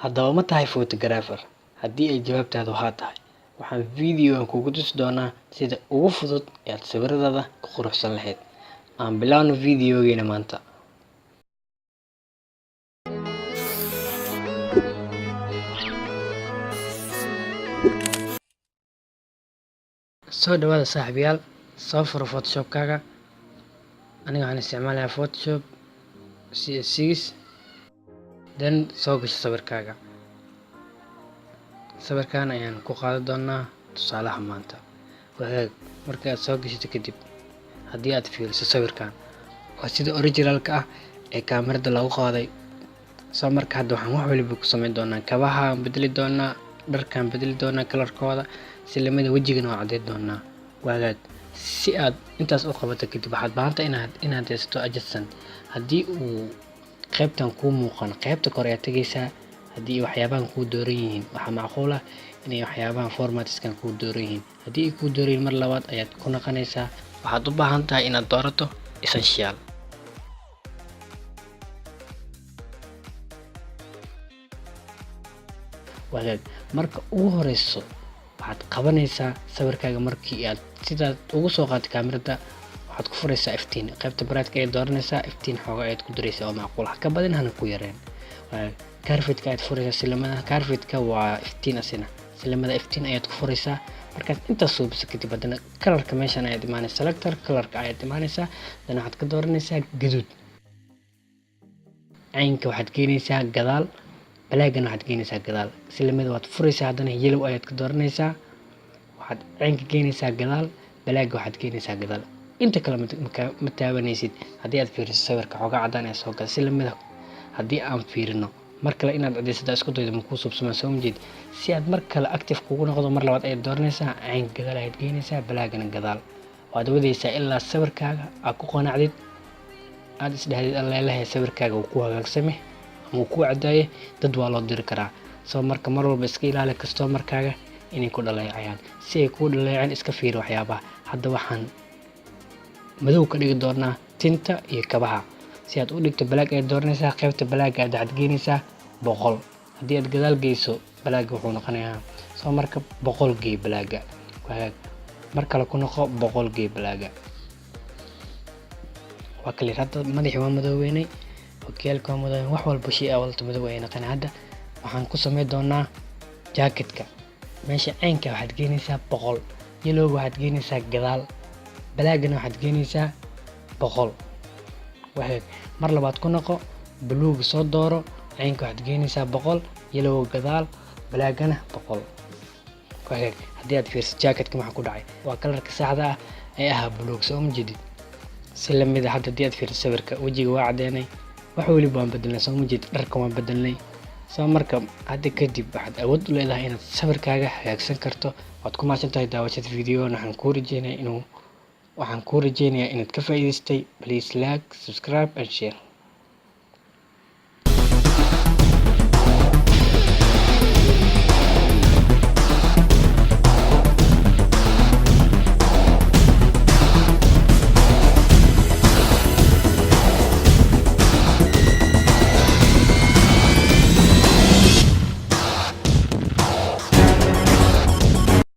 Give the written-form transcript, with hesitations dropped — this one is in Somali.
Haddaba ma tahay photographer? Haddii ay jawaabtaadu haa tahay, waxaan videogan kugu tusi doonaa sida ugu fudud ee aad sawiradaada ku quruxsan lahayd. Aan bilowno videogeena maanta. Soo dhawaada saaxiibayaal, soo furo Photoshop-kaaga. Aniga waxaan isticmaalayaa Photoshop CS6. Then soo gasho sawirkaaga. Sawirkan ayaan ku qaadan doonaa tusaalaha maanta. Marka aad soo gashato kadib, haddii aad fiiriso sawirkan, waa sida originalka ah ee kaamirada lagu qaaday. Soo marka hadda waxaan wax waliba ku samayn doonaa. Kabaha aan bedeli doonaa, dharkaan bedeli doonaa kalarkooda, si lamida wejigana waa caddeyn doonaa. Si aad intaas u qabato kadib, waxaad baahantahay inaad haysato adjustment. Haddii uu qaybtan kuu muuqan, qaybta kore ayaad tagaysaa. Haddii waxyaabahan kuu dooran yihiin, waxaa macquul ah inay waxyaabahan formatskan kuu dooran yihiin. Haddii ay kuu dooran yihiin, mar labaad ayaad ku naqanaysaa. Waxaad u baahan tahay inaad doorato essential. Marka ugu horeyso waxaad qabanaysaa sawirkaaga. Markii aad sidaad ugu soo qaatay kaamirada, waxaad ku furaysaa iftiin. Qaybta bright-ka ayaad dooranaysaa, iftiin xooga ayaad ku daraysaa oo macquul ah, ka badan hana ku yareen. Carpet-ka ayaad furaysaa silamada. Carpet-ka waa iftiin asina. Silamada iftiin ayaad ku furaysaa. Markaad intaas suubiso kadib, haddana kalarka meeshan ayaad imaanaysaa. Selector kalarka ayaad imaanaysaa. Haddana waxaad ka dooranaysaa gaduud. Caynka waxaad geenaysaa gadaal. Black-gana waxaad geenaysaa gadaal. Silamada waad furaysaa, haddana yellow ayaad ka dooranaysaa. Waxaad caynka geenaysaa gadaal. Black-ga waxaad geenaysaa gadaal. Inta kale ma taabanaysid. Haddii aad fiiriso sawirka xoogaa cadaan ayaa soo gala. Silamada haddii aan fiirino, mar kale inaad caddeysada isku daydo ma kuu suubsamaa, soo ma jeed. Si aad mar kale active kugu noqdo, mar labaad ayaad dooranaysaa. Caynka gadaal ayaad geenaysaa, black-gana gadaal. Waad wadaysaa ilaa sawirkaaga aad ku qanacdid. Aad isdhahdid alleelahay sawirkaaga wuu ku hagaagsamay ama wuu ku caddaayay. Dad waa loo diri karaa. Soo marka mar walba iska ilaali customer-kaaga inay ku dhaleecayaan. Si ay kuu dhaleecaan, iska fiiri waxyaabaha. Hadda waxaan madow ka dhigi doonaa tinta iyo kabaha. Si aad u dhigto black ayaad dooranaysaa. Qaybta black aad waxaad geenaysaa 100. Haddii aad gadaal geyso, black wuxuu noqonayaa. Soo marka 100 gee black-ga. Mar kale ku noqo 100 gee black-ga. Waa kale hadda madaxii waa madooweynay. Okiyaalka waa madooweynay. wax walba shay awalta madow ay noqonay. Hadda waxaan ku samayn doonaa jacket-ka. Meesha caynka waxaad geenaysaa 100. Yellow waxaad geenaysaa gadaal. Black-gana waxaad geenaysaa 100. Mar labaad ku noqo, blue soo dooro. Caynka waxaad geenaysaa 100. Yellow gadaal. Black-gana 100. Haddii aad fiiriso jacket-ka maxaa ku dhacay, waa kalarka saxda ah ee ahaa blue, soo ma jeedid. Si lamida hadda haddii aad fiiriso sawirka, wejiga waa caddeynay. wax waliba waan bedelnay, soo ma jeedid. Dharka waan bedelnay. Soo marka hadda kadib waxaad awood u leedahay inaad sawirkaaga hagaagsan karto. Waad ku mahadsantahay daawashada video. Waxaan kuu rajeynayaa inaad ka faa'iidaystay. Please like, subscribe and share.